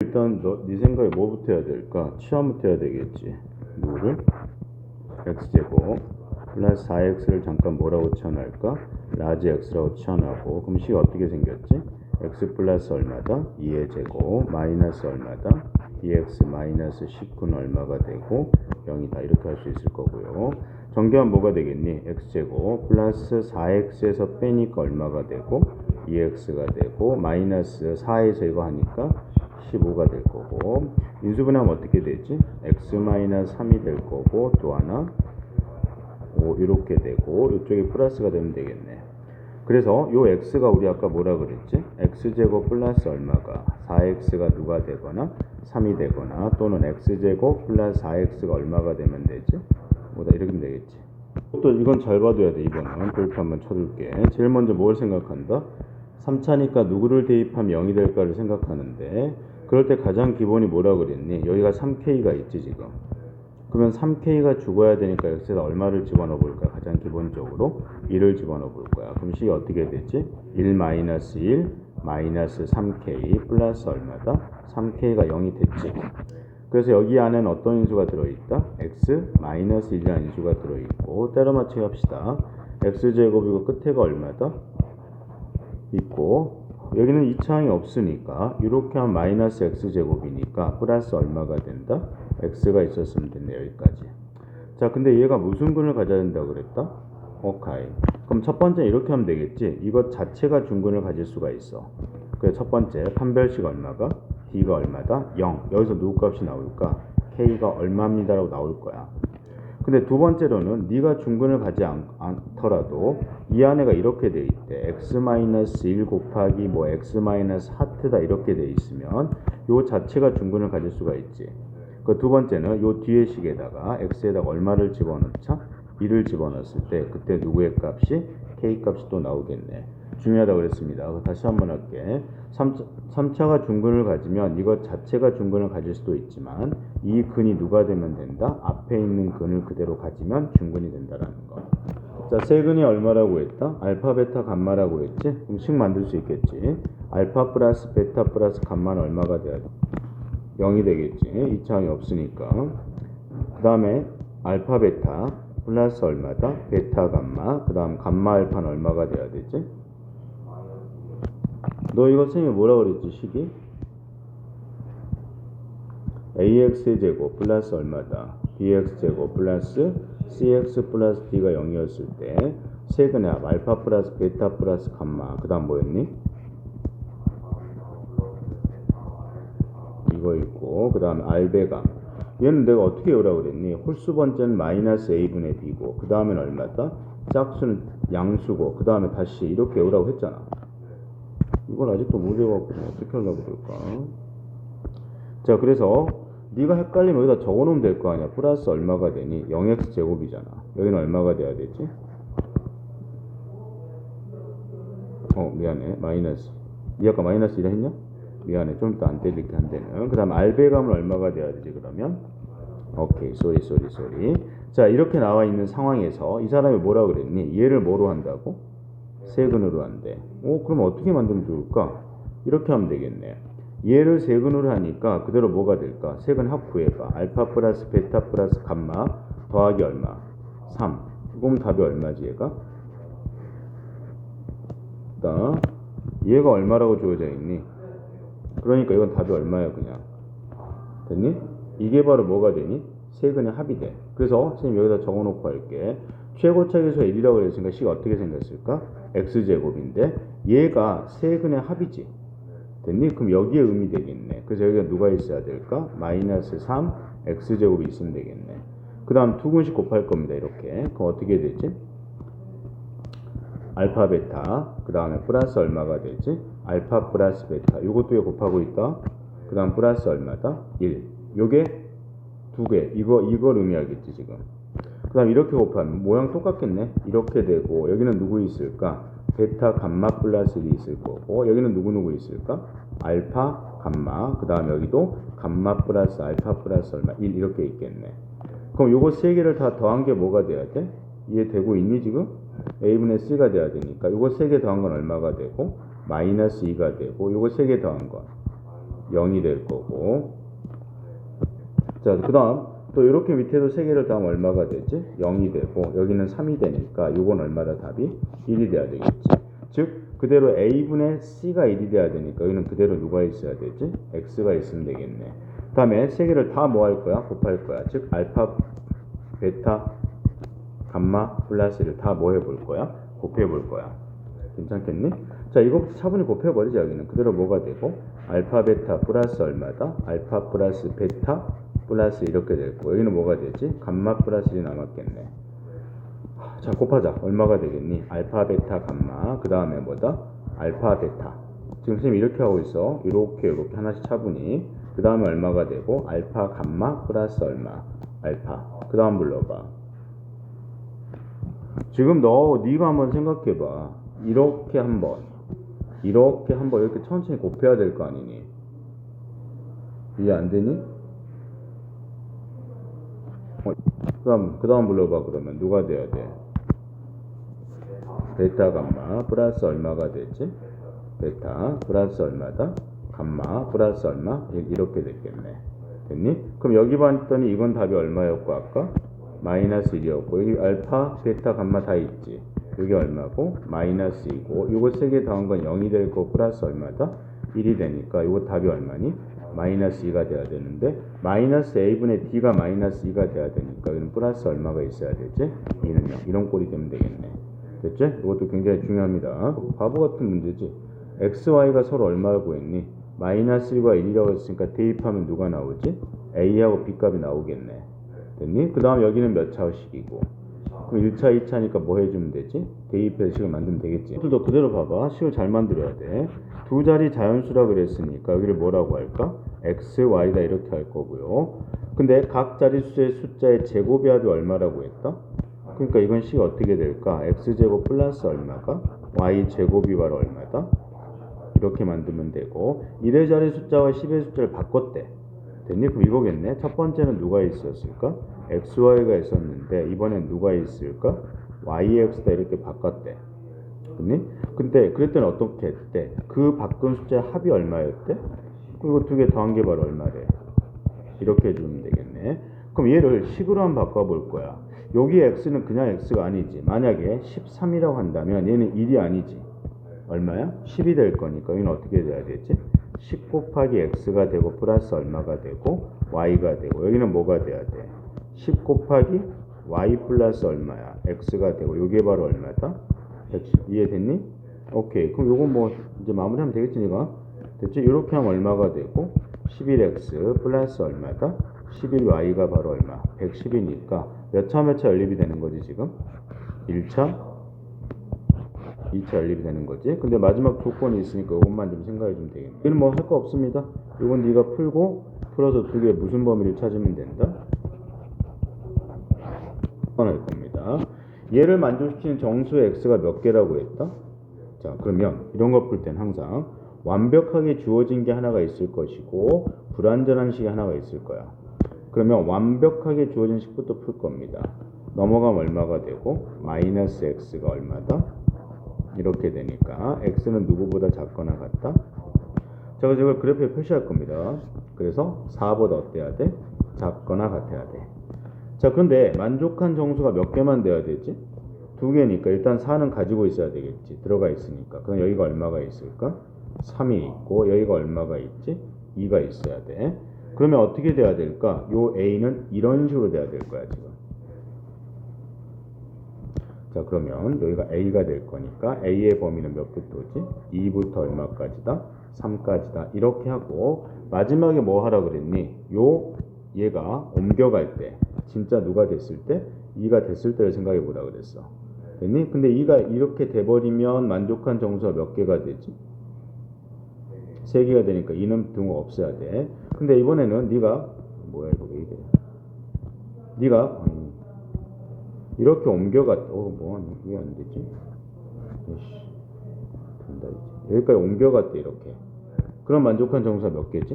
일단 네 생각에 뭐부터 해야 될까? 치환부터 해야 되겠지. 누구를? x제곱 플러스 4x를 잠깐 뭐라고 치환할까? 라지 x라고 치환하고, 그럼 식이 어떻게 생겼지? x 플러스 얼마다? 2의 제곱 마이너스 얼마다? 2x 마이너스 19는 얼마가 되고 0이다. 이렇게 할 수 있을 거고요. 정규하면 뭐가 되겠니? x제곱 플러스 4x에서 빼니까 얼마가 되고 2x가 되고 마이너스 4에서 이거 하니까 15가 될 거고, 인수분해하면 어떻게 되지? x-3이 될 거고, 또 하나 5 이렇게 되고, 이쪽이 플러스가 되면 되겠네. 그래서 요 x가 우리 아까 뭐라 그랬지? x제곱 플러스 얼마가 4x가 누가 되거나 3이 되거나, 또는 x제곱 플러스 4x가 얼마가 되면 되지? 뭐다 이렇게 하면 되겠지. 또 이건 잘 봐둬야 돼. 이번은 그렇게 한번 쳐둘게. 제일 먼저 뭘 생각한다? 3차니까 누구를 대입하면 0이 될까를 생각하는데, 그럴 때 가장 기본이 뭐라 그랬니? 여기가 3k가 있지 지금. 그러면 3k가 죽어야 되니까 x에다 얼마를 집어넣어 볼까? 가장 기본적으로 1을 집어넣어 볼 거야. 그럼 식이 어떻게 되지? 1 마이너스 1 마이너스 3k 플러스 얼마다? 3k가 0이 됐지. 그래서 여기 안에는 어떤 인수가 들어있다? x 마이너스 1이라는 인수가 들어있고, 때려 맞추기 합시다. x제곱이고 끝에가 얼마다? 있고, 여기는 2차항이 없으니까 이렇게 하면 마이너스 x제곱이니까 플러스 얼마가 된다? x가 있었으면 됐네. 여기까지. 자, 근데 얘가 무슨 근을 가져야 된다고 그랬다? 오케이. 그럼 첫 번째 이렇게 하면 되겠지. 이것 자체가 중근을 가질 수가 있어. 그래서 첫 번째 판별식 얼마가? d가 얼마다? 0. 여기서 누구 값이 나올까? k가 얼마입니다 라고 나올 거야. 근데 두 번째로는 네가 중근을 가지 않더라도 이 안에가 이렇게 돼 있대. x-1 곱하기 뭐 x-하트다 이렇게 돼 있으면 요 자체가 중근을 가질 수가 있지. 그 두 번째는 요 뒤에 식에다가 x에다가 얼마를 집어넣자? 1을 집어넣었을 때 그때 누구의 값이? k 값이 또 나오겠네. 중요하다고 그랬습니다. 다시 한번 할게. 3차가 중근을 가지면 이것 자체가 중근을 가질 수도 있지만 이 근이 누가 되면 된다? 앞에 있는 근을 그대로 가지면 중근이 된다라는 거. 자, 세근이 얼마라고 했다? 알파, 베타, 감마라고 했지? 그럼 식 만들 수 있겠지. 알파 플러스 베타 플러스 감마는 얼마가 돼야 돼? 0이 되겠지. 2차항이 없으니까. 그 다음에 알파, 베타 플러스 얼마다? 베타, 감마. 그 다음 감마, 알파는 얼마가 돼야 되지? 너 이거 선생님이 뭐라 그랬지? 식이? ax제곱 플러스 얼마다? bx제곱 플러스 cx 플러스 d가 0이었을 때 세근의 합 알파 플러스 베타 플러스 감마. 그 다음 뭐였니? 이거 있고, 그 다음에 알베감. 얘는 내가 어떻게 외우라고 그랬니? 홀수 번째는 마이너스 a분의 b고, 그 다음엔 얼마다? 짝수는 양수고, 그 다음에 다시 이렇게 외우라고 했잖아. 이걸 아직도 못 외워갖고 어떻게 하려고 그럴까? 자, 그래서 네가 헷갈리면 여기다 적어놓으면 될 거 아니야. 플러스 얼마가 되니? 0x 제곱이잖아. 여기는 얼마가 돼야 되지? 미안해. 마이너스. 니 아까 마이너스 1 했냐? 미안해. 좀 이따 안 때릴게 한 데는. 그 다음 알베감은 얼마가 돼야 되지 그러면? 오케이. 쏘리. 자, 이렇게 나와 있는 상황에서 이 사람이 뭐라 그랬니? 얘를 뭐로 한다고? 세근으로 한대. 그럼 어떻게 만들면 좋을까? 이렇게 하면 되겠네. 얘를 세근으로 하니까 그대로 뭐가 될까? 세근 합 구해봐. 알파 플러스 베타 플러스 감마 더하기 얼마? 3. 그럼 답이 얼마지 얘가? 얘가 얼마라고 주어져 있니? 그러니까 이건 답이 얼마야 그냥. 됐니? 이게 바로 뭐가 되니? 세근의 합이 돼. 그래서 선생님 여기다 적어놓고 할게. 최고차계수가 1이라고 그랬으니까 식이 어떻게 생겼을까? x제곱인데 얘가 세근의 합이지. 됐니? 그럼 여기에 의미 되겠네. 그래서 여기가 누가 있어야 될까? 마이너스 3 x제곱이 있으면 되겠네. 그 다음 두 근씩 곱할 겁니다. 이렇게. 그럼 어떻게 되지? 알파 베타 그 다음에 플러스 얼마가 되지? 알파 플러스 베타 이것도 곱하고 있다. 그 다음 플러스 얼마다? 1. 요게 두 개. 이걸 의미하겠지 지금. 그 다음 이렇게 곱하면 모양 똑같겠네. 이렇게 되고 여기는 누구 있을까? 베타 감마 플러스 1이 있을 거고 여기는 누구 있을까? 알파 감마 그 다음 여기도 감마 플러스 알파 플러스 얼마 1 이렇게 있겠네. 그럼 요거 세 개를 다 더한 게 뭐가 돼야 돼? 이해되고 있니 지금? a분의 c가 돼야 되니까 요거 세 개 더한 건 얼마가 되고 마이너스 2가 되고 요거 세 개 더한 건 0이 될 거고. 자, 그 다음 또 이렇게 밑에도 3개를 더하면 얼마가 되지? 0이 되고 여기는 3이 되니까 이건 얼마다 답이 1이 돼야 되겠지. 즉 그대로 a분의 c가 1이 돼야 되니까 여기는 그대로 누가 있어야 되지? x가 있으면 되겠네. 그 다음에 3개를 다 뭐 할 거야? 곱할 거야. 즉 알파, 베타, 감마, 플러스를 다 뭐 해볼 거야? 곱해볼 거야. 괜찮겠니? 자, 이거부터 차분히 곱해버리자. 여기는 그대로 뭐가 되고 알파, 베타 플러스 얼마다? 알파 플러스 베타 플러스 이렇게 되고 여기는 뭐가 되지? 감마 플러스 1이 남았겠네. 자, 곱하자. 얼마가 되겠니? 알파, 베타, 감마. 그 다음에 뭐다? 알파, 베타. 지금 선생님이 이렇게 하고 있어. 이렇게 하나씩 차분히. 그 다음에 얼마가 되고 알파, 감마 플러스 얼마? 알파. 그 다음 불러봐. 지금 네가 한번 생각해봐. 이렇게 한번 이렇게 천천히 곱해야 될 거 아니니? 이해 안 되니? 그 다음 불러봐. 그러면 누가 돼야 돼? 베타 감마 플러스 얼마가 되지? 베타 플러스 얼마다? 감마 플러스 얼마? 이렇게 됐겠네. 됐니? 그럼 여기 봤더니 이건 답이 얼마였고 아까? 마이너스 1이었고 여기 알파, 베타, 감마 다 있지. 여기 얼마고? 마이너스 2고 이거 3개 더한 건 0이 될 거고 플러스 얼마다? 1이 되니까 이거 답이 얼마니? 마이너스 2가 돼야 되는데 마이너스 a분의 d가 마이너스 2가 돼야 되니까 여기는 플러스 얼마가 있어야 되지? 2는 0. 이런 꼴이 되면 되겠네. 됐지? 이것도 굉장히 중요합니다. 바보 같은 문제지. x, y가 서로 얼마를 구했니? 마이너스 1과 1이라고 했으니까 대입하면 누가 나오지? a하고 b 값이 나오겠네. 됐니? 그 다음 여기는 몇 차식이고 그럼 1차, 2차니까 뭐 해주면 되지? 대입해서 식을 만들면 되겠지. 이것도 그대로 봐봐. 식을 잘 만들어야 돼. 두 자리 자연수라 그랬으니까 여기를 뭐라고 할까? x, y다 이렇게 할 거고요. 근데 각 자릿수의 숫자의 제곱의 합이 얼마라고 했다? 그러니까 이건 식이 어떻게 될까? x제곱 플러스 얼마가? y제곱이 바로 얼마다? 이렇게 만들면 되고 1의 자리 숫자와 10의 숫자를 바꿨대. 됐니? 그럼 이거겠네. 첫 번째는 누가 있었을까? xy가 있었는데 이번엔 누가 있을까? yx다 이렇게 바꿨대. 됐니? 근데 그랬더니 어떻게 했대? 그 바꾼 숫자의 합이 얼마였대? 그리고 두 개 더한 게 바로 얼마래? 이렇게 해주면 되겠네. 그럼 얘를 식으로 한번 바꿔볼 거야. 여기 x는 그냥 x가 아니지. 만약에 13이라고 한다면 얘는 1이 아니지. 얼마야? 10이 될 거니까 여기는 어떻게 돼야 되지? 10 곱하기 x가 되고 플러스 얼마가 되고 y가 되고 여기는 뭐가 돼야 돼? 10 곱하기 y 플러스 얼마야? x가 되고 이게 바로 얼마다? 110. 이해됐니? 오케이. 그럼 요거 뭐 이제 마무리하면 되겠지 니가? 됐지? 이렇게 하면 얼마가 되고 11x 플러스 얼마다? 11y가 바로 얼마? 110이니까 몇 차 몇 차 연립이 되는 거지 지금? 1차 2차 연립이 되는 거지. 근데 마지막 조건이 있으니까 이것만 좀 생각해 주면 되겠네. 이건 뭐 할 거 없습니다. 이건 네가 풀어서 두 개 무슨 범위를 찾으면 된다. 할 겁니다. 얘를 만족시키는 정수의 x가 몇 개라고 했다? 자, 그러면 이런 거 풀 땐 항상 완벽하게 주어진 게 하나가 있을 것이고 불완전한 식이 하나가 있을 거야. 그러면 완벽하게 주어진 식부터 풀 겁니다. 넘어가면 얼마가 되고 마이너스 x가 얼마다? 이렇게 되니까 x는 누구보다 작거나 같다? 자, 그래서 이걸 그래프에 표시할 겁니다. 그래서 4보다 어때야 돼? 작거나 같아야 돼. 자, 그런데 만족한 정수가 몇 개만 돼야 되지? 2개니까 일단 4는 가지고 있어야 되겠지. 들어가 있으니까. 그럼 여기가 얼마가 있을까? 3이 있고 여기가 얼마가 있지? 2가 있어야 돼. 그러면 어떻게 돼야 될까? 요 a는 이런 식으로 돼야 될 거야 지금. 자, 그러면 여기가 a가 될 거니까 a의 범위는 몇 부터지? 2부터 얼마까지다? 3까지다. 이렇게 하고 마지막에 뭐 하라 그랬니? 얘가 옮겨갈 때 진짜 누가 됐을 때? 2가 됐을 때를 생각해 보라 그랬어. 됐니? 근데 2가 이렇게 돼버리면 만족한 정수가 몇 개가 되지? 3개가 되니까 2는 등호 없어야 돼. 근데 이번에는 네가 뭐야 이거 왜 이래? 네가 이렇게 옮겨갔다. 뭐하니? 왜 안 되지? 된다 이제. 여기까지 옮겨갔대 이렇게. 그럼 만족한 정수가 몇 개지?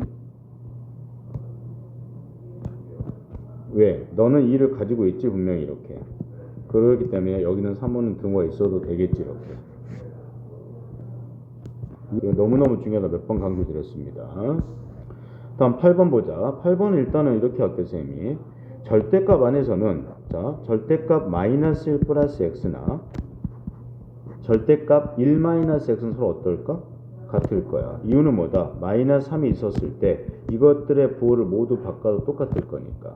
왜? 너는 2를 가지고 있지 분명히 이렇게. 그렇기 때문에 여기는 3호는 등호가 있어도 되겠지 이렇게. 이거 너무너무 중요하다. 몇 번 강조드렸습니다. 다음 8번 보자. 8번은 일단은 이렇게 할게요, 쌤이. 절대값 안에서는, 자, 절대값 마이너스 1 플러스 x나 절대값 1 마이너스 x는 서로 어떨까? 같을 거야. 이유는 뭐다? 마이너스 3이 있었을 때 이것들의 부호를 모두 바꿔도 똑같을 거니까.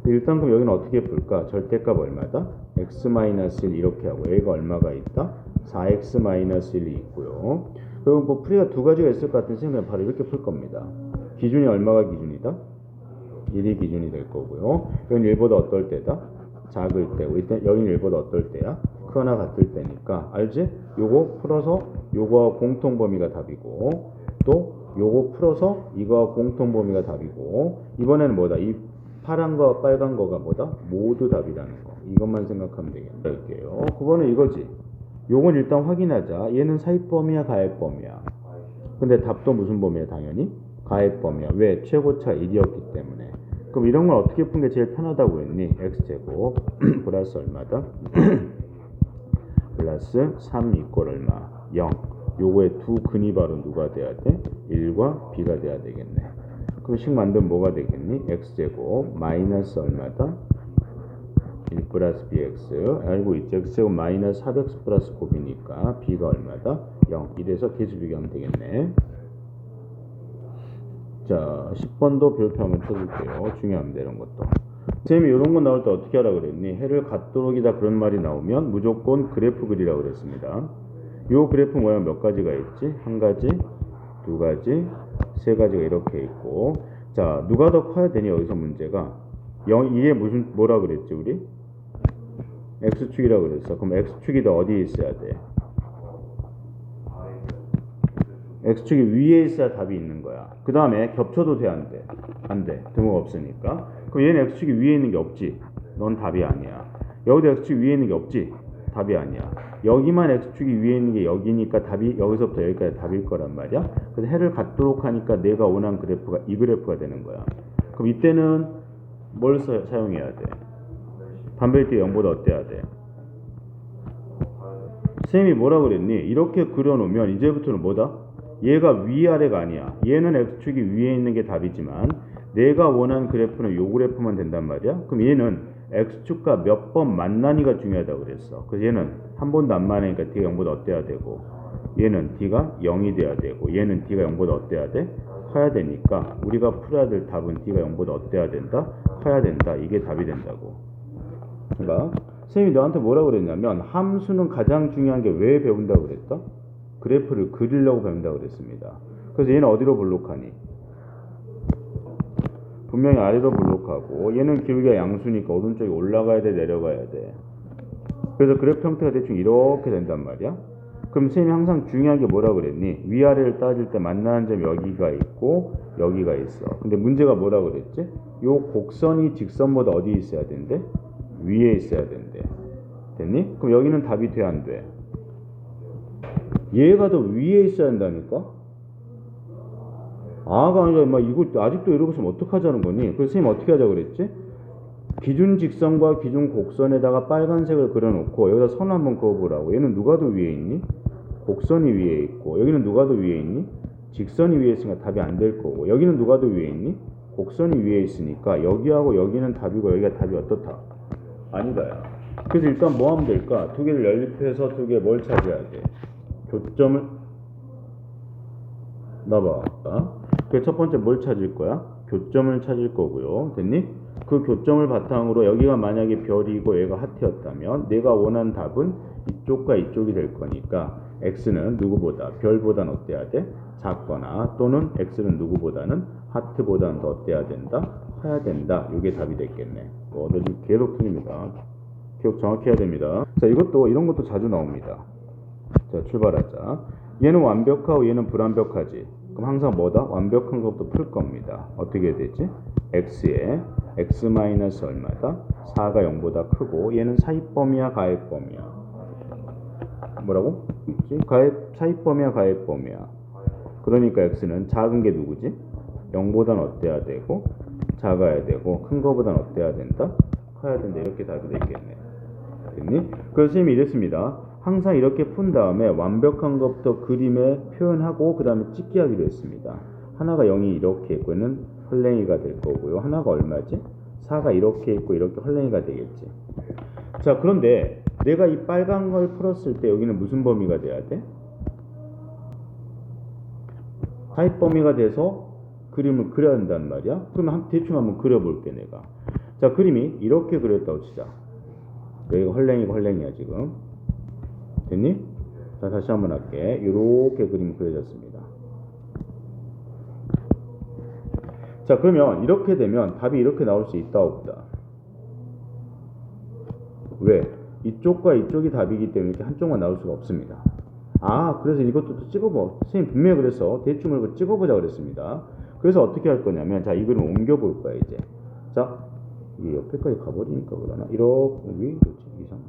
일단 그럼 여기는 어떻게 풀까? 절대값 얼마다? x-1 이렇게 하고 a가 얼마가 있다? 4x-1이 있고요. 그럼 뭐 풀이가 두 가지가 있을 것 같은 생각은 바로 이렇게 풀 겁니다. 기준이 얼마가 기준이다? 1이 기준이 될 거고요. 여기는 1보다 어떨 때다? 작을 때고, 여기는 1보다 어떨 때야? 크거나 같을 때니까. 알지? 요거 풀어서 요거와 공통범위가 답이고, 또 요거 풀어서 이거와 공통범위가 답이고, 이번에는 뭐다? 이 파란 거 빨간 거가 뭐다? 모두 답이라는 거. 이것만 생각하면 되겠네요. 9번은 이거지. 요건 일단 확인하자. 얘는 사입범위야, 가입범위야? 근데 답도 무슨 범위야? 당연히 가입범위야. 왜? 최고차 1이었기 때문에. 그럼 이런 걸 어떻게 푸는 게 제일 편하다고 했니? x제곱 플러스 얼마다? 플러스 3 이꼴 얼마? 0. 요거의 두 근이 바로 누가 돼야 돼? 1과 b가 돼야 되겠네. 그럼 식 만들면 뭐가 되겠니? x제곱 마이너스 얼마다? 1 플러스 bx. 알고 있죠? x제곱 마이너스 4x 플러스 9b니까 b가 얼마다? 0. 이래서 계수 비교하면 되겠네. 자, 10번도 별표 한번 쳐줄게요. 중요합니다, 이런 것도. 쌤이 이런 거 나올 때 어떻게 하라 그랬니? 해를 갖도록이다 그런 말이 나오면 무조건 그래프 그리라고 그랬습니다. 요 그래프 모양 몇 가지가 있지? 한 가지, 두 가지, 세 가지가 이렇게 있고. 자, 누가 더 커야 되니? 여기서 문제가 이게 무슨 뭐라 그랬지 우리? x축이라고 그랬어. 그럼 x축이 더 어디에 있어야 돼? x축이 위에 있어야 답이 있는 거야. 그 다음에 겹쳐도 돼, 안 돼? 안 돼. 등호가 없으니까. 그럼 얘는 x축이 위에 있는 게 없지? 넌 답이 아니야. 여기도 x축이 위에 있는 게 없지? 답이 아니야. 여기만 x축이 위에 있는 게 여기니까 답이 여기서부터 여기까지 답일 거란 말이야. 그래서 해를 갖도록 하니까 내가 원하는 그래프가 이 그래프가 되는 거야. 그럼 이때는 뭘 사용해야 돼? 반별띠 0보다 어때야 돼? 쌤이 뭐라 그랬니? 이렇게 그려놓으면 이제부터는 뭐다? 얘가 위아래가 아니야. 얘는 x축이 위에 있는 게 답이지만 내가 원하는 그래프는 요 그래프만 된단 말이야. 그럼 얘는 x축과 몇 번 만나니가 중요하다고 그랬어. 그래서 얘는 한 번도 안 만나니까 d가 0보다 어때야 되고, 얘는 d가 0이 돼야 되고, 얘는 d가 0보다 어때야 돼? 커야 되니까 우리가 풀어야 될 답은 d가 0보다 어때야 된다? 커야 된다. 이게 답이 된다고. 그러니까 선생님이 너한테 뭐라 그랬냐면 함수는 가장 중요한 게 왜 배운다고 그랬다? 그래프를 그리려고 배운다고 그랬습니다. 그래서 얘는 어디로 블록하니? 분명히 아래로 블록하고, 얘는 길이가 양수니까 오른쪽에 올라가야 돼, 내려가야 돼. 그래서 그래프 형태가 대충 이렇게 된단 말이야. 그럼 선생님이 항상 중요한 게 뭐라 그랬니? 위아래를 따질 때 만나는 점이 여기가 있고 여기가 있어. 근데 문제가 뭐라 그랬지? 요 곡선이 직선보다 어디 있어야 된대? 위에 있어야 된대. 됐니? 그럼 여기는 답이 돼, 안 돼? 얘가 더 위에 있어야 한다니까? 아가 아니라 막 이거 아직도 이러고 있으면 어떡하자는 거니? 그래서 선생님 어떻게 하자 그랬지? 기준 직선과 기준 곡선에다가 빨간색을 그려놓고 여기다 선 한번 그어보라고. 얘는 누가 더 위에 있니? 곡선이 위에 있고, 여기는 누가 더 위에 있니? 직선이 위에 있으니까 답이 안 될 거고, 여기는 누가 더 위에 있니? 곡선이 위에 있으니까 여기하고 여기는 답이고 여기가 답이 어떻다? 아니다야. 그래서 일단 뭐 하면 될까? 두 개를 연립해서 두 개 뭘 찾아야 돼? 교점을 나봐. 그 첫 번째 뭘 찾을 거야? 교점을 찾을 거고요. 됐니? 그 교점을 바탕으로 여기가 만약에 별이고 얘가 하트였다면 내가 원하는 답은 이쪽과 이쪽이 될 거니까 x는 누구보다 별보다는 어때야 돼? 작거나 또는 x는 누구보다는 하트보다는 더 어때야 된다? 커야 된다. 이게 답이 됐겠네. 너 지금 계속 틀립니다. 기억 정확히 해야 됩니다. 자, 이런 것도 자주 나옵니다. 자, 출발하자. 얘는 완벽하고 얘는 불완벽하지. 그럼 항상 뭐다? 완벽한 것도 풀 겁니다. 어떻게 되지? x에 x 마이너스 얼마다? 4가 0보다 크고, 얘는 사입범위야, 가입범위야? 뭐라고? 있지? 사입범위야, 가입범위야? 그러니까 x는 작은 게 누구지? 0보다는 어때야 되고, 작아야 되고, 큰 거보다는 어때야 된다? 커야 된다. 이렇게 답이 되겠네. 됐니? 그래서 선생님이 이랬습니다. 항상 이렇게 푼 다음에 완벽한 것부터 그림에 표현하고 그 다음에 찍기 하기로 했습니다. 하나가 0이 이렇게 있고, 얘는 헐랭이가 될 거고요. 하나가 얼마지? 4가 이렇게 있고 이렇게 헐랭이가 되겠지. 자, 그런데 내가 이 빨간 걸 풀었을 때 여기는 무슨 범위가 돼야 돼? 타입 범위가 돼서 그림을 그려야 한단 말이야. 그러면 대충 한번 그려볼게 내가. 자, 그림이 이렇게 그렸다고 치자. 여기가 헐랭이가 헐랭이야 지금. 됐니? 자, 다시 한번 할게. 이렇게 그림이 그려졌습니다. 자, 그러면 이렇게 되면 답이 이렇게 나올 수 있다 없다? 왜? 이쪽과 이쪽이 답이기 때문에 이렇게 한쪽만 나올 수가 없습니다. 아, 그래서 이것도 또 찍어봐. 선생님 분명히 그래서 대충 이거 찍어보자 그랬습니다. 그래서 어떻게 할 거냐면, 자, 이 그림 옮겨볼 거야 이제. 자, 이게 옆에까지 가버리니까 그러나? 이렇게 왜 이러지? 이상.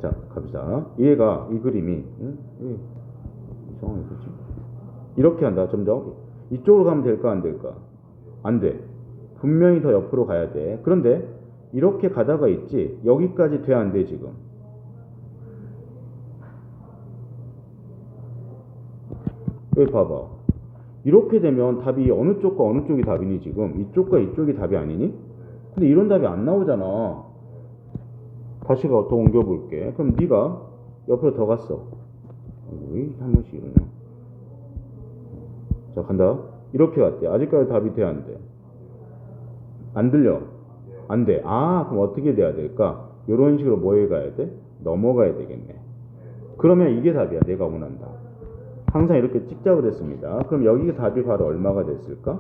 자, 갑시다. 얘가 이 그림이 왜 이상하게 그렇지? 이렇게 한다. 점점 이쪽으로 가면 될까 안 될까? 안 돼. 분명히 더 옆으로 가야 돼. 그런데 이렇게 가다가 있지. 여기까지 돼 안 돼 지금? 여기 봐봐. 이렇게 되면 답이 어느 쪽과 어느 쪽이 답이니 지금? 이쪽과 이쪽이 답이 아니니? 근데 이런 답이 안 나오잖아. 다시 더 옮겨볼게. 그럼 네가 옆으로 더 갔어. 왜 한 번씩 이러냐? 자, 간다. 이렇게 갔대. 아직까지 답이 돼 안 돼? 안 들려? 안 돼. 아, 그럼 어떻게 돼야 될까? 이런 식으로 뭐에 가야 돼? 넘어가야 되겠네. 그러면 이게 답이야. 내가 원한는 답. 항상 이렇게 찍자 그랬습니다. 그럼 여기 답이 바로 얼마가 됐을까?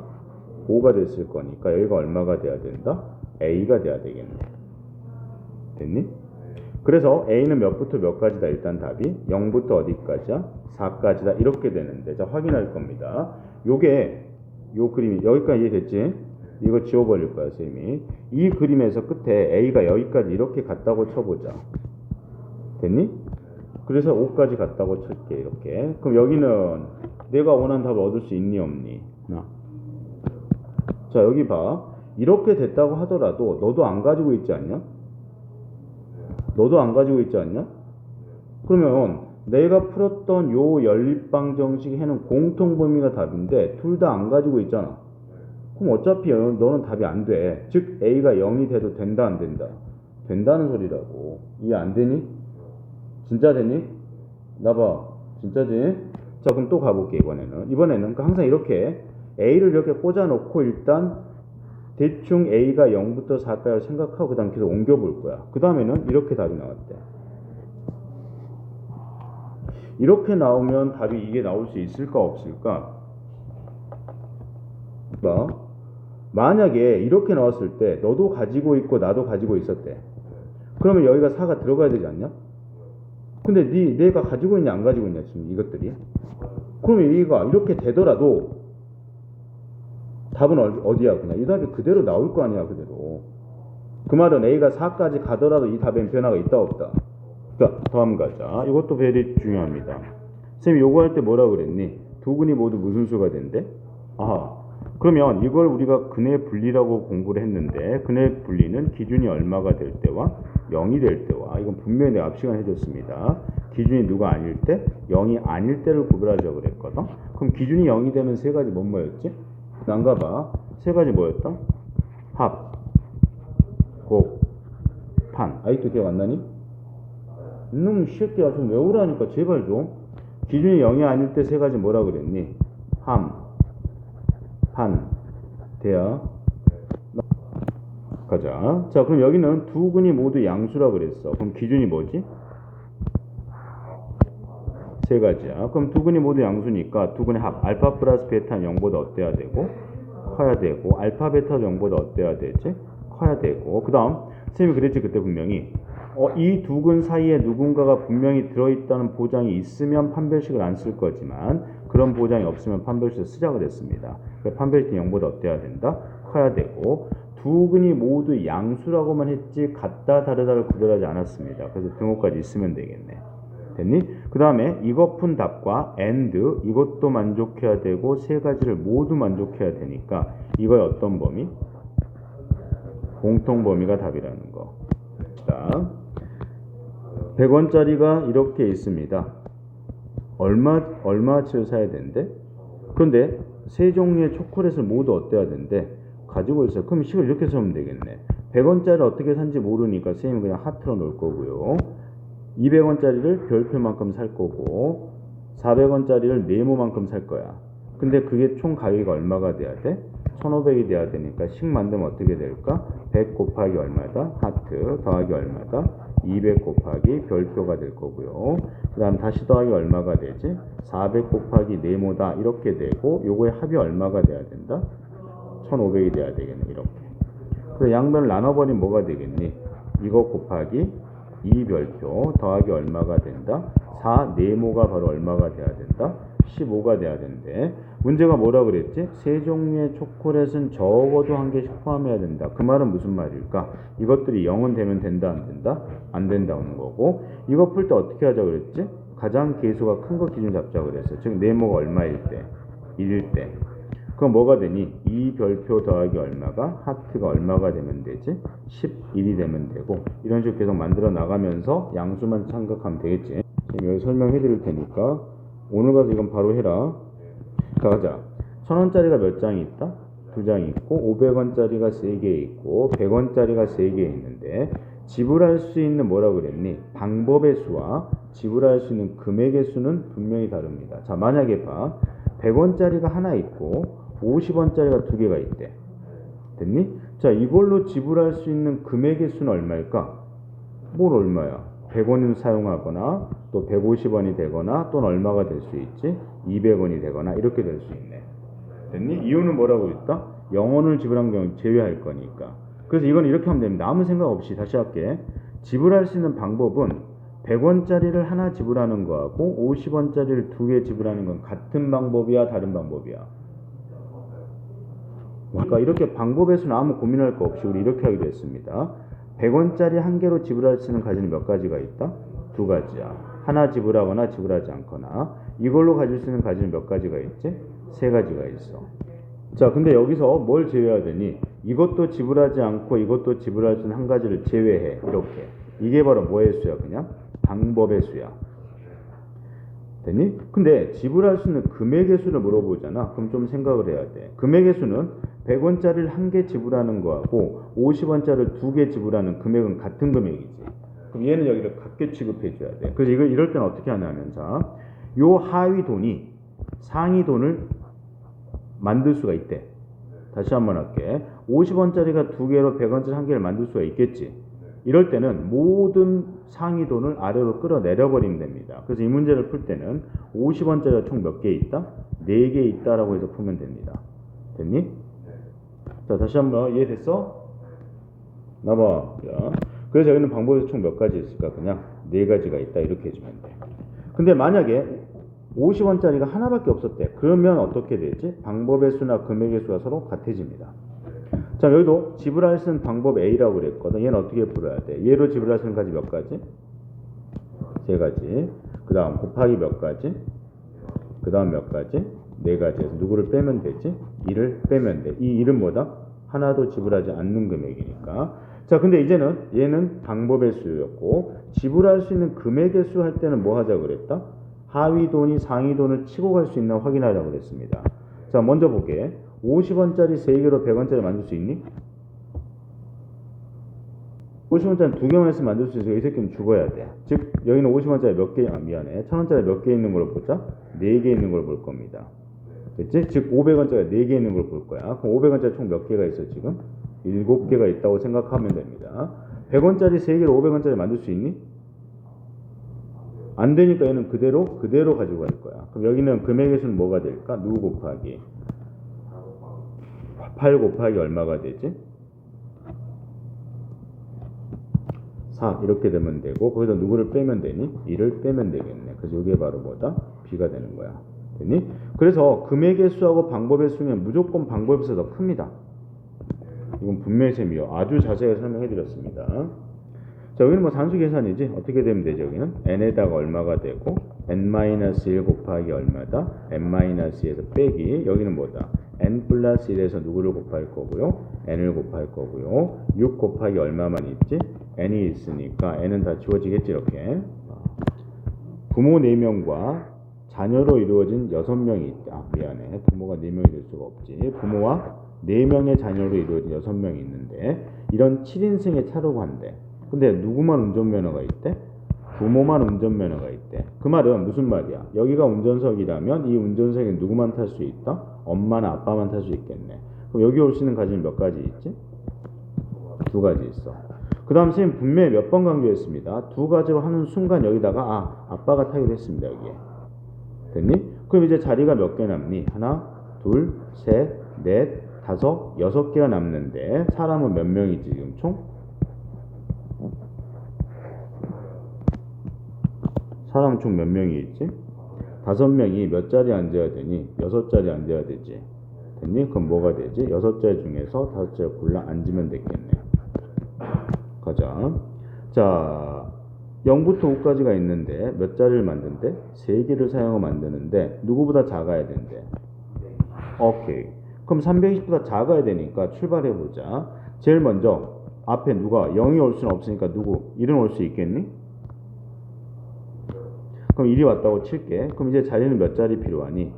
5가 됐을 거니까 여기가 얼마가 돼야 된다? A가 돼야 되겠네. 됐니? 그래서 A는 몇부터 몇까지다? 일단 답이 0부터 어디까지야? 4까지다. 이렇게 되는데, 자, 확인할 겁니다. 요게 요 그림이 여기까지 이해됐지? 이거 지워버릴 거야 선생님이. 이 그림에서 끝에 A가 여기까지 이렇게 갔다고 쳐보자. 됐니? 그래서 5까지 갔다고 칠게 이렇게. 그럼 여기는 내가 원하는 답을 얻을 수 있니 없니? 자, 여기 봐. 이렇게 됐다고 하더라도 너도 안 가지고 있지 않냐? 너도 안 가지고 있지 않냐? 그러면 내가 풀었던 요 연립방 정식 해는 공통 범위가 답인데 둘 다 안 가지고 있잖아. 그럼 어차피 너는 답이 안 돼. 즉 A가 0이 돼도 된다 안 된다? 된다는 소리라고. 이해 안 되니? 진짜 되니? 나봐. 진짜지? 자, 그럼 또 가볼게 이번에는. 그러니까 항상 이렇게 A를 이렇게 꽂아놓고 일단 대충 A가 0부터 4까지 생각하고 그 다음 계속 옮겨볼 거야. 그 다음에는 이렇게 답이 나왔대. 이렇게 나오면 답이 이게 나올 수 있을까 없을까? 만약에 이렇게 나왔을 때 너도 가지고 있고 나도 가지고 있었대. 그러면 여기가 4가 들어가야 되지 않냐? 근데 내가 가지고 있냐 안 가지고 있냐 지금 이것들이? 그러면 얘가 이렇게 되더라도 답은 어디야? 그냥 이 답이 그대로 나올 거 아니야 그대로. 그 말은 A가 4까지 가더라도 이 답엔 변화가 있다 없다? 자, 다음 가자. 이것도 very 중요합니다. 쌤이 요거 할 때 뭐라 그랬니? 두 근이 모두 무슨 수가 된대? 아하. 그러면 이걸 우리가 근의 분리라고 공부를 했는데 근의 분리는 기준이 얼마가 될 때와 0이 될 때와 이건 분명히 내가 앞 시간에 해줬습니다. 기준이 누가 아닐 때, 0이 아닐 때를 구별하자고 그랬거든. 그럼 기준이 0이 되면 세 가지 뭐였지? 난가 봐. 세 가지 뭐였다? 합, 곱, 판. 아직도 기억 안 나니? 이놈 새끼야 좀 외우라니까 제발 좀. 기준이 0이 아닐 때 세 가지 뭐라 그랬니? 함, 판, 대야. 가자. 자, 그럼 여기는 두 근이 모두 양수라 그랬어. 그럼 기준이 뭐지? 세 가지야. 그럼 두 근이 모두 양수니까 두 근의 합 알파 플러스 베타는 0보다 어때야 되고? 커야 되고 알파 베타 0보다 어때야 되지? 커야 되고 그 다음 선생님이 그랬지 그때 분명히 이 두 근 사이에 누군가가 분명히 들어있다는 보장이 있으면 판별식을 안 쓸 거지만 그런 보장이 없으면 판별식을 쓰자 그랬습니다. 판별식이 0보다 어때야 된다? 커야 되고 두 근이 모두 양수라고만 했지 같다 다르다를 구별하지 않았습니다. 그래서 등호까지 있으면 되겠네. 됐니? 그 다음에 이거 푼 답과 and 이것도 만족해야 되고 세 가지를 모두 만족해야 되니까 이거의 어떤 범위? 공통 범위가 답이라는 거. 자, 100원짜리가 이렇게 있습니다. 얼마치를 사야 되는데? 그런데 세 종류의 초콜릿을 모두 어때야 된대? 가지고 있어요. 그럼 식을 이렇게 쓰면 되겠네. 100원짜리 어떻게 산지 모르니까 선생님은 그냥 하트로 놓을 거고요. 200원짜리를 별표만큼 살 거고 400원짜리를 네모만큼 살 거야. 근데 그게 총 가격이 얼마가 돼야 돼? 1500이 돼야 되니까 식 만들면 어떻게 될까? 100 곱하기 얼마다? 하트 더하기 얼마다? 200 곱하기 별표가 될 거고요. 그 다음 다시 더하기 얼마가 되지? 400 곱하기 네모다 이렇게 되고 요거의 합이 얼마가 돼야 된다? 1500이 돼야 되겠네. 이렇게. 그래서 양변을 나눠버리면 뭐가 되겠니? 이거 곱하기 2 별표 더하기 얼마가 된다? 4 네모가 바로 얼마가 돼야 된다? 15가 돼야 된대. 문제가 뭐라 그랬지? 세 종류의 초콜릿은 적어도 한 개씩 포함해야 된다. 그 말은 무슨 말일까? 이것들이 0은 되면 된다, 안 된다? 안 된다는 거고. 이거 풀 때 어떻게 하자 그랬지? 가장 계수가 큰 거 기준 잡자 그랬어. 즉 네모가 얼마일 때? 1일 때. 그럼 뭐가 되니? 2 별표 더하기 얼마가? 하트가 얼마가 되면 되지? 11이 되면 되고. 이런 식으로 계속 만들어 나가면서 양수만 참각하면 되겠지. 지금 여기 설명해 드릴 테니까 오늘 가서 이건 바로 해라. 자, 가자. 1000원짜리가 몇 장이 있다? 2장이 있고 500원짜리가 3개 있고 100원짜리가 3개 있는데 지불할 수 있는 뭐라 그랬니? 방법의 수와 지불할 수 있는 금액의 수는 분명히 다릅니다. 자, 만약에 봐. 100원짜리가 하나 있고 50원짜리가 2개가 있대. 됐니? 자, 이걸로 지불할 수 있는 금액의 수는 얼마일까? 뭘 얼마야? 100원을 사용하거나 또 150원이 되거나 또는 얼마가 될 수 있지? 200원이 되거나 이렇게 될 수 있네. 됐니? 이유는 뭐라고 했다? 0원을 지불한 경우 제외할 거니까. 그래서 이건 이렇게 하면 됩니다. 아무 생각 없이 다시 할게. 지불할 수 있는 방법은 100원짜리를 하나 지불하는 거하고 50원짜리를 2개 지불하는 건 같은 방법이야, 다른 방법이야? 그러니까 이렇게 방법의 수는 아무 고민할 거 없이 우리 이렇게 하기로 했습니다. 100원짜리 한 개로 지불할 수 있는 가지는 몇 가지가 있다? 2가지야. 하나 지불하거나 지불하지 않거나. 이걸로 가질 수 있는 가지는 몇 가지가 있지? 3가지가 있어. 자, 근데 여기서 뭘 제외해야 되니? 이것도 지불하지 않고 이것도 지불할 수 있는 한 가지를 제외해. 이렇게. 이게 바로 뭐의 수야? 그냥 방법의 수야. 됐니? 근데 지불할 수 있는 금액의 수를 물어보잖아. 그럼 좀 생각을 해야 돼. 금액의 수는 100원짜리를 한 개 지불하는 거하고 50원짜리를 2개 지불하는 금액은 같은 금액이지. 그럼 얘는 여기를 같게 취급해 줘야 돼. 그래서 이럴 때는 어떻게 하냐면, 자, 요 하위 돈이 상위 돈을 만들 수가 있대. 다시 한번 할게. 50원짜리가 2개로 100원짜리 한 개를 만들 수가 있겠지. 이럴 때는 모든 상위 돈을 아래로 끌어내려 버리면 됩니다. 그래서 이 문제를 풀 때는 50원짜리가 총 몇 개 있다? 4개 있다라고 해서 풀면 됩니다. 됐니? 자, 다시 한번 이해됐어? 나봐. 자, 그래서 여기는 방법에서 총 몇 가지 있을까? 그냥 4가지가 있다 이렇게 해주면 돼. 근데 만약에 50원짜리가 하나밖에 없었대. 그러면 어떻게 되지? 방법의 수나 금액의 수가 서로 같아집니다. 자, 여기도 지불할 수 있는 방법 A라고 그랬거든. 얘는 어떻게 풀어야 돼? 얘로 지불할 수 있는 가지 몇 가지? 3가지. 그 다음 곱하기 몇 가지? 그 다음 몇 가지? 4가지에서 누구를 빼면 되지? 2를 빼면 돼. 이 1은 뭐다? 하나도 지불하지 않는 금액이니까. 자, 근데 이제는 얘는 방법의 수였고 지불할 수 있는 금액의 수 할 때는 뭐 하자고 그랬다? 하위 돈이 상위 돈을 치고 갈 수 있나 확인하자고 그랬습니다. 자, 먼저 볼게. 50원짜리 3개로 100원짜리 만들 수 있니? 50원짜리 2개만 있으면 만들 수 있으니까 이 새끼는 죽어야 돼. 즉 여기는 50원짜리 몇 개, 미안해. 1000원짜리 몇 개 있는 걸 보자. 4개 있는 걸 볼 겁니다. 됐지? 즉 500원짜리 4개 있는 걸 볼 거야. 그럼 500원짜리 총 몇 개가 있어 지금? 7개가 있다고 생각하면 됩니다. 100원짜리 3개로 500원짜리 만들 수 있니? 안 되니까 얘는 그대로 가지고 갈 거야. 그럼 여기는 금액의 수는 뭐가 될까? 누구 곱하기 8 곱하기 얼마가 되지? 4 이렇게 되면 되고 거기서 누구를 빼면 되니? 1을 빼면 되겠네. 그래서 이게 바로 뭐다? B가 되는 거야. 되니? 그래서 금액의 수하고 방법의 수는 무조건 방법의 수가 더 큽니다. 이건 분명히 셈이요. 아주 자세하게 설명해 드렸습니다. 자, 여기는 뭐 산수 계산이지. 어떻게 되면 되죠? 여기는 n에다가 얼마가 되고 n-1 곱하기 얼마다? n-2에서 빼기. 여기는 뭐다? n 플러스 1에서 누구를 곱할 거고요? n을 곱할 거고요. 6 곱하기 얼마만 있지? n이 있으니까 n은 다 지워지겠지 이렇게. 부모 4명과 자녀로 이루어진 6명이 있다. 미안해. 부모가 4명이 될 수가 없지. 부모와 4명의 자녀로 이루어진 6명이 있는데 이런 7인승의 차로 간대. 근데 누구만 운전면허가 있대? 부모만 운전면허가 있대. 그 말은 무슨 말이야? 여기가 운전석이라면 이 운전석에 누구만 탈 수 있다? 엄마나 아빠만 탈 수 있겠네. 그럼 여기 올 수 있는 가지는 몇 가지 있지? 2가지 있어. 그 다음 선생님 분명히 몇 번 강조했습니다. 2가지로 하는 순간 여기다가 아빠가 타기로 했습니다. 여기에. 됐니? 그럼 이제 자리가 몇 개 남니? 하나, 둘, 셋, 넷, 다섯, 6개가 남는데 사람은 몇 명이지 지금 총? 사람 총 몇 명이 있지? 5명이 몇 자리에 앉아야 되니? 6자리에 앉아야 되지. 됐니? 그럼 뭐가 되지? 6자리 중에서 5자리 골라 앉으면 되겠네. 가자. 자, 0부터 5까지가 있는데 몇 자리를 만든대? 3개를 사용하고 만드는데 누구보다 작아야 된대. 오케이. 그럼 320보다 작아야 되니까 출발해보자. 제일 먼저 앞에 누가 0이 올 수는 없으니까 누구? 1은 올 수 있겠니? 그럼 1이 왔다고 칠게. 그럼 이제 자리는 몇 자리 필요하니?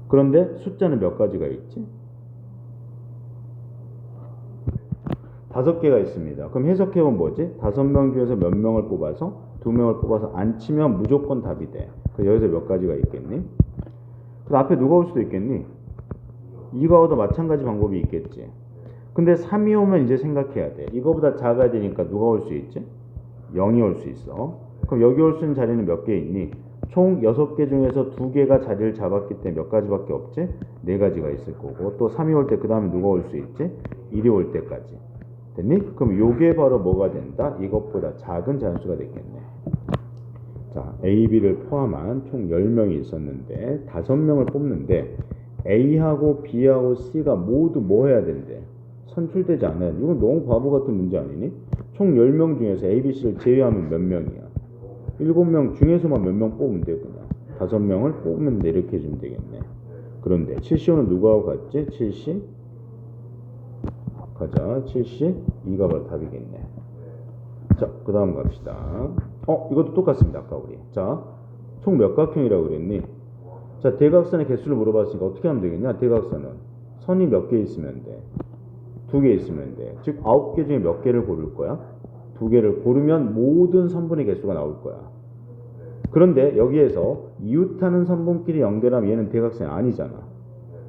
그런데 숫자는 몇 가지가 있지? 5개가 있습니다. 그럼 해석해보면 뭐지? 5명 중에서 몇 명을 뽑아서 2명을 뽑아서 안 치면 무조건 답이 돼. 그래서 여기서 몇 가지가 있겠니? 그 앞에 누가 올 수도 있겠니? 2가 오도 마찬가지 방법이 있겠지. 근데 3이 오면 이제 생각해야 돼. 이거보다 작아야 되니까 누가 올 수 있지? 0이 올 수 있어. 그럼 여기 올 수 있는 자리는 몇 개 있니? 총 6개 중에서 2개가 자리를 잡았기 때문에 몇 가지밖에 없지? 4가지가 있을 거고 또 3이 올 때 그 다음에 누가 올 수 있지? 1이 올 때까지. 됐니? 그럼 요게 바로 뭐가 된다? 이것보다 작은 자연수가 되겠네. 자, A, B를 포함한 총 10명이 있었는데 5명을 뽑는데 A하고 B하고 C가 모두 뭐 해야 된대? 선출되지 않아요. 이건 너무 바보 같은 문제 아니니? 총 10명 중에서 A, B, C를 제외하면 몇 명이야? 7명 중에서만 몇 명 뽑으면 돼. 그냥 5명을 뽑으면 돼. 이렇게 해주면 되겠네. 그런데 7C5는 누구하고 같지? 7C? 가자. 7C? 2가 바로 답이겠네. 자, 그 다음 갑시다. 이것도 똑같습니다. 아까 우리. 자, 총 몇 각형이라고 그랬니? 자, 대각선의 개수를 물어봤으니까 어떻게 하면 되겠냐? 대각선은 선이 몇 개 있으면 돼? 2개 있으면 돼. 즉 9개 중에 몇 개를 고를 거야? 2개를 고르면 모든 선분의 개수가 나올 거야. 그런데 여기에서 이웃하는 선분끼리 연결하면 얘는 대각선이 아니잖아.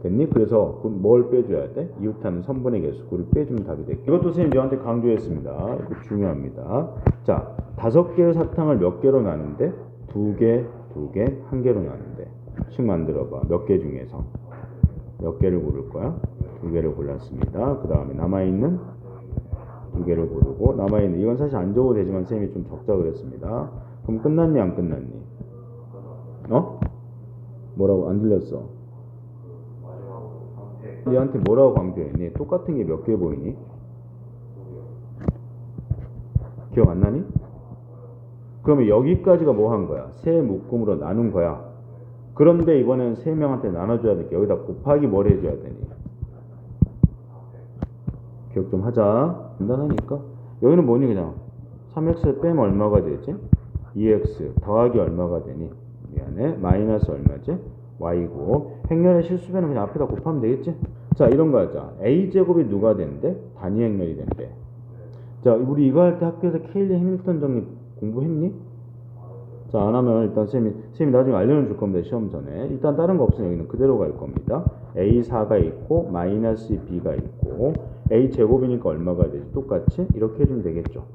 됐니? 그래서 뭘 빼줘야 돼? 이웃하는 선분의 개수. 그걸 빼주면 답이 돼. 이것도 선생님 저한테 강조했습니다. 이거 중요합니다. 자, 5개의 사탕을 몇 개로 나누는데? 2개, 2개, 1개로 나누는데. 식 만들어봐. 몇 개 중에서. 몇 개를 고를 거야? 2개를 골랐습니다. 그 다음에 남아있는 2개를 고르고 남아있는 이건 사실 안 적어도 되지만 쌤이 좀 적자 그랬습니다. 그럼 끝났니 안 끝났니? 뭐라고? 안 들렸어? 얘한테 뭐라고 강조했니? 똑같은 게 몇 개 보이니? 기억 안 나니? 그러면 여기까지가 뭐 한 거야? 세 묶음으로 나눈 거야. 그런데 이번엔 3명한테 나눠줘야 될 게 여기다 곱하기 뭘 해줘야 되니? 기억 좀 하자. 간단하니까. 여기는 뭐니 그냥 3x 빼면 얼마가 되지? 2x 더하기 얼마가 되니? 미안해. 마이너스 얼마지? y고 행렬의 실수배는 그냥 앞에다 곱하면 되겠지? 자, 이런 거 하자. a제곱이 누가 된대? 단위 행렬이 된대. 자, 우리 이거 할 때 학교에서 케일리 해밀턴 정리 공부했니? 자, 안 하면 일단 쌤이 나중에 알려줄 겁니다. 시험 전에. 일단 다른 거 없으면 여기는 그대로 갈 겁니다. a4가 있고 마이너스 b가 있고 a제곱이니까 얼마가 되지? 똑같이 이렇게 해주면 되겠죠.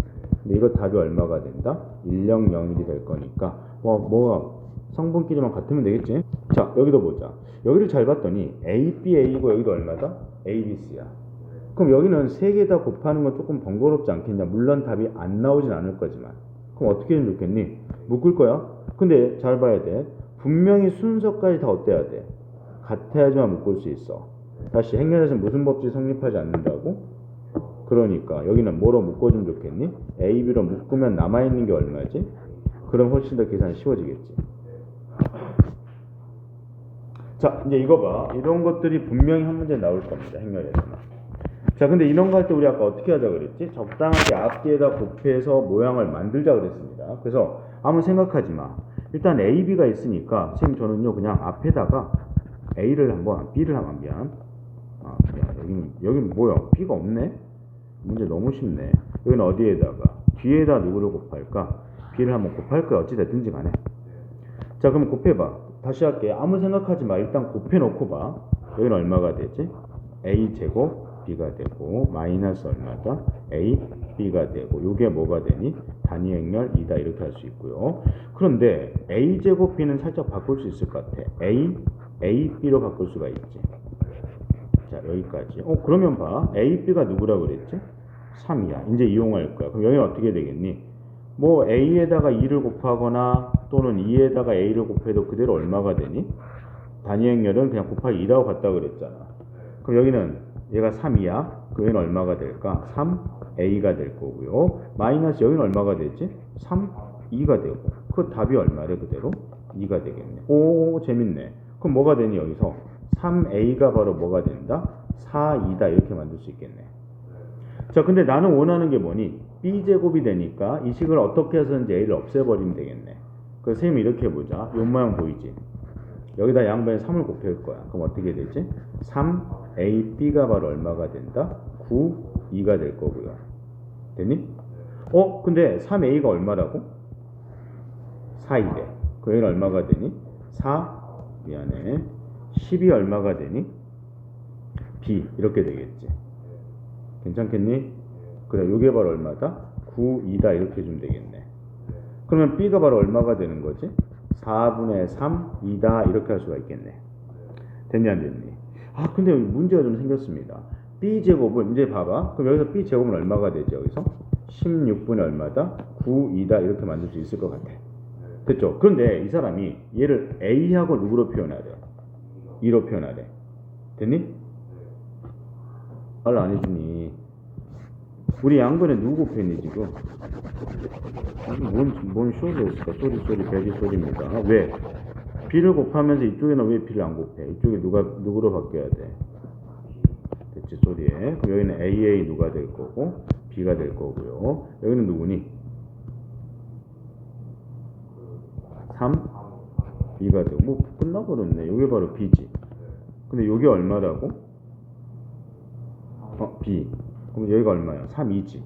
근데 이거 답이 얼마가 된다? 10001이 될 거니까 뭐가 성분끼리만 같으면 되겠지? 자, 여기도 보자. 여기를 잘 봤더니 a, b, a고 여기도 얼마다? a, b, c야. 그럼 여기는 3개 다 곱하는 건 조금 번거롭지 않겠냐? 물론 답이 안 나오진 않을 거지만. 그럼 어떻게 하면 좋겠니? 묶을 거야. 근데 잘 봐야 돼. 분명히 순서까지 다 어때야 돼? 같아야지만 묶을 수 있어. 다시 행렬에서는 무슨 법칙이 성립하지 않는다고? 그러니까 여기는 뭐로 묶어주면 좋겠니? A, B로 묶으면 남아있는 게 얼마지? 그럼 훨씬 더 계산이 쉬워지겠지. 자, 이제 이거 봐. 이런 것들이 분명히 한 문제 나올 겁니다. 행렬에서는. 자, 근데 이런 거 할 때 우리 아까 어떻게 하자 그랬지? 적당하게 앞뒤에다 곱해서 모양을 만들자 그랬습니다. 그래서 아무 생각하지 마. 일단 A, B가 있으니까 선생님 저는요 그냥 앞에다가 A를 한번, B를 한번 미안. 여기는 뭐야? B가 없네? 문제 너무 쉽네. 여기는 어디에다가? 뒤에다 누구를 곱할까? B를 한번 곱할 거야. 어찌 됐든지 간에. 자, 그럼 곱해봐. 다시 할게. 아무 생각하지 마. 일단 곱해놓고 봐. 여기는 얼마가 되지? A 제곱 B가 되고 마이너스 얼마다? A B가 되고 요게 뭐가 되니? 단위 행렬 2다 이렇게 할 수 있고요. 그런데 A 제곱 B는 살짝 바꿀 수 있을 것 같아. A B로 바꿀 수가 있지. 자, 여기까지. 그러면 봐. A B가 누구라 그랬지? 3이야. 이제 이용할 거야. 그럼 여기는 어떻게 되겠니? 뭐 A에다가 2를 곱하거나 또는 2에다가 A를 곱해도 그대로 얼마가 되니? 단위 행렬은 그냥 곱하기 2라고 갔다 그랬잖아. 그럼 여기는 얘가 3이야. 그럼 얘는 얼마가 될까? 3A가 될 거고요. 마이너스 여기는 얼마가 되지? 3E가 되고. 그 답이 얼마래 그대로? 2가 되겠네. 오, 재밌네. 그럼 뭐가 되니 여기서? 3A가 바로 뭐가 된다? 4E다 이렇게 만들 수 있겠네. 자, 근데 나는 원하는 게 뭐니? B제곱이 되니까 이 식을 어떻게 해서든지 A를 없애버리면 되겠네. 그래서 선생님이 이렇게 해보자. 요 모양 보이지? 여기다 양변에 3을 곱할 거야. 그럼 어떻게 되지? 3AB가 바로 얼마가 된다? 9E가 될 거고요. 됐니? 근데 3A가 얼마라고? 4이래. 그 얘는 얼마가 되니? 10이 얼마가 되니? B 이렇게 되겠지. 괜찮겠니? 그래, 요게 바로 얼마다? 9이다 이렇게 해주면 되겠네. 그러면 B가 바로 얼마가 되는 거지? 4분의 3이다 이렇게 할 수가 있겠네. 됐니 안 됐니? 근데 문제가 좀 생겼습니다. B제곱은 이제 봐봐. 그럼 여기서 B제곱은 얼마가 되죠? 여기서 16분의 얼마다? 9이다 이렇게 만들 수 있을 것 같아. 됐죠? 그런데 이 사람이 얘를 A하고 누구로 표현하래? 2로 표현하래. 됐니? 말 안 해주니? 우리 양변에 누구 곱했니 지금? 뭔 소리가 있을까? 소리 배기 소리입니다. 왜? B를 곱하면서 이쪽에는 왜 B를 안 곱해? 이쪽에 누구로 바뀌어야 돼? 됐지 소리에. 그럼 여기는 AA 누가 될 거고 B가 될 거고요. 여기는 누구니? 3B가 되고 뭐 끝나버렸네. 여기 바로 B지. 근데 여기 얼마라고? B. 그럼 여기가 얼마야? 3이지.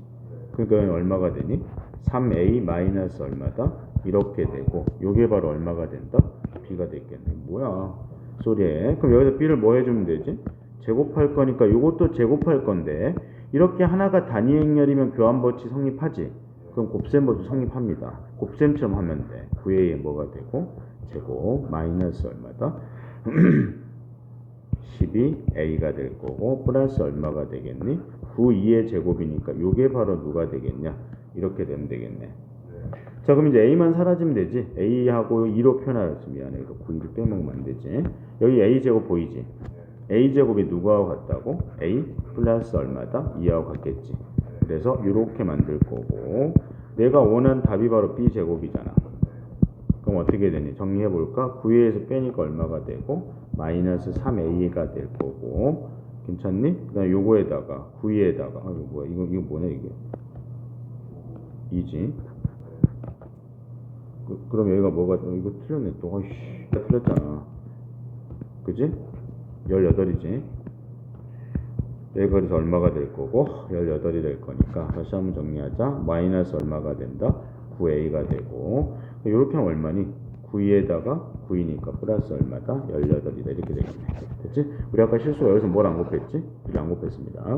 그러니까 여기는 얼마가 되니? 3A 마이너스 얼마다? 이렇게 되고 요게 바로 얼마가 된다? B가 되겠네. 뭐야 소리에. 그럼 여기서 B를 뭐 해주면 되지? 제곱할 거니까 요것도 제곱할 건데 이렇게 하나가 단위 행렬이면 교환법칙 성립하지? 그럼 곱셈법칙 성립합니다. 곱셈처럼 하면 돼. 9A에 뭐가 되고 제곱 마이너스 얼마다? 12A가 될 거고 플러스 얼마가 되겠니? 9E의 제곱이니까 요게 바로 누가 되겠냐? 이렇게 되면 되겠네. 자, 그럼 이제 A만 사라지면 되지. A하고 2로 표현하였지. 미안해. 이거 9E를 빼먹으면 안 되지. 여기 A제곱 보이지? A제곱이 누구하고 같다고? A 플러스 얼마다? 2하고 같겠지. 그래서 이렇게 만들 거고 내가 원하는 답이 바로 B제곱이잖아. 그럼 어떻게 되니? 정리해볼까? 9A에서 빼니까 얼마가 되고 마이너스 3A가 될 거고 괜찮니? 그 다음에 요거에다가 9E에다가 이거 뭐야? 이거 뭐냐 이게? 2지. 그럼 여기가 뭐가 이거 틀렸네 또. 아이씨 틀렸잖아. 그지? 18이지. 여기가 그래서 얼마가 될 거고 18이 될 거니까 다시 한번 정리하자. 마이너스 얼마가 된다? 9A가 되고 이렇게 하면 얼마니? 9에다가 9이니까 플러스 얼마다? 18이다 이렇게 되겠네. 됐지? 우리 아까 실수가 여기서 뭘 안 곱했지? 1 안 곱했습니다.